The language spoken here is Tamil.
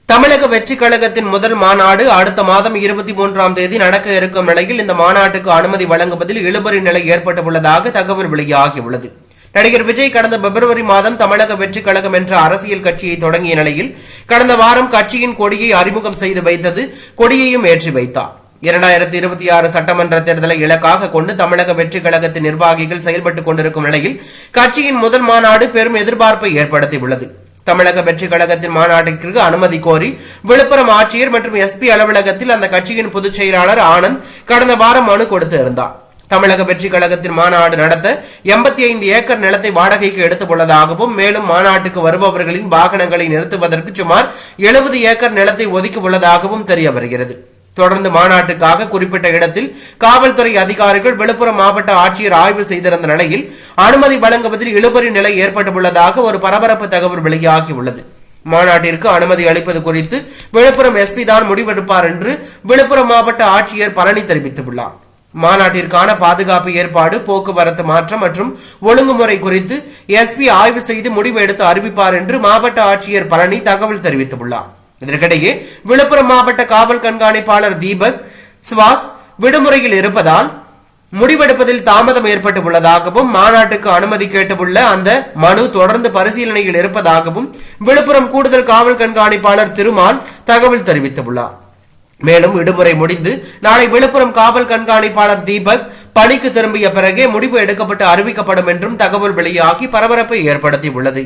தமிழக வெற்றி கழகத்தின் முதல் மாநாடு அடுத்த மாதம் 23ஆம் தேதி நடக்க இருக்கும் நிலையில் இந்த மாநாட்டுக்கு அனுமதி வழங்குவதில் இழுபறி நிலை ஏற்பட்டுள்ளதாக தகவல் வெளியாகியுள்ளது. நடிகர் விஜய் கடந்த பிப்ரவரி மாதம் தமிழக வெற்றி கழகம் என்ற அரசியல் கட்சியை தொடங்கிய நிலையில் கடந்த வாரம் கட்சியின் கொடியை அறிமுகம் செய்து வைத்தது, கொடியையும் ஏற்றி வைத்தார். 2026 சட்டமன்ற தேர்தலை இலக்காக கொண்டு தமிழக வெற்றி கழகத்தின் நிர்வாகிகள் செயல்பட்டுக் கொண்டிருக்கும் நிலையில் கட்சியின் முதல் மாநாடு பெரும் எதிர்பார்ப்பை ஏற்படுத்தியுள்ளது. தமிழக வெற்றி கழகத்தின் மாநாட்டிற்கு அனுமதி கோரி விழுப்புரம் ஆட்சியர் மற்றும் எஸ்பி அலுவலகத்தில் அந்த கட்சியின் பொதுச் செயலாளர் ஆனந்த் கடந்த வாரம் மனு கொடுத்து இருந்தார். தமிழக வெற்றி கழகத்தின் மாநாடு நடத்த 85 ஏக்கர் நிலத்தை வாடகைக்கு எடுத்துள்ளதாகவும், மேலும் மாநாட்டுக்கு வருபவர்களின் வாகனங்களை நிறுத்துவதற்கு சுமார் 70 ஏக்கர் நிலத்தை ஒதுக்கி உள்ளதாகவும் தெரிய வருகிறது. தொடர்ந்து மாநாட்டுக்காக குறிப்பிட்ட இடத்தில் காவல்துறை அதிகாரிகள் விழுப்புரம் மாவட்ட ஆட்சியர் ஆய்வு செய்திருந்த நிலையில் அனுமதி வழங்குவதில் இழுபறி நிலை ஏற்பட்டுள்ளதாக ஒரு பரபரப்பு தகவல் வெளியாகியுள்ளது. மாநாட்டிற்கு அனுமதி அளிப்பது குறித்து விழுப்புரம் எஸ்பி தான் முடிவெடுப்பார் என்று விழுப்புரம் மாவட்ட ஆட்சியர் பழனி தெரிவித்துள்ளார். மாநாட்டிற்கான பாதுகாப்பு ஏற்பாடு, போக்குவரத்து மாற்றம் மற்றும் ஒழுங்குமுறை குறித்து எஸ்பி ஆய்வு செய்து முடிவு எடுத்து அறிவிப்பார் என்று மாவட்ட ஆட்சியர் பழனி தகவல் தெரிவித்துள்ளார். இதற்கிடையே விழுப்புரம் மாவட்ட காவல் கண்காணிப்பாளர் தீபக் ஸ்வாஸ் விடுமுறையில் இருப்பதால் முடிவெடுப்பதில் தாமதம் ஏற்பட்டுள்ளதாகவும், மாநாட்டுக்கு அனுமதி கேட்டுள்ள அந்த மனு தொடர்ந்து பரிசீலனையில் இருப்பதாகவும் விழுப்புரம் கூடுதல் காவல் கண்காணிப்பாளர் திருமால் தகவல் தெரிவித்துள்ளார். மேலும் விடுமுறை முடிந்து நாளை விழுப்புரம் காவல் கண்காணிப்பாளர் தீபக் பணிக்கு திரும்பிய பிறகே முடிவு எடுக்கப்பட்டு அறிவிக்கப்படும் என்றும் தகவல் வெளியாகி பரபரப்பை ஏற்படுத்தியுள்ளது.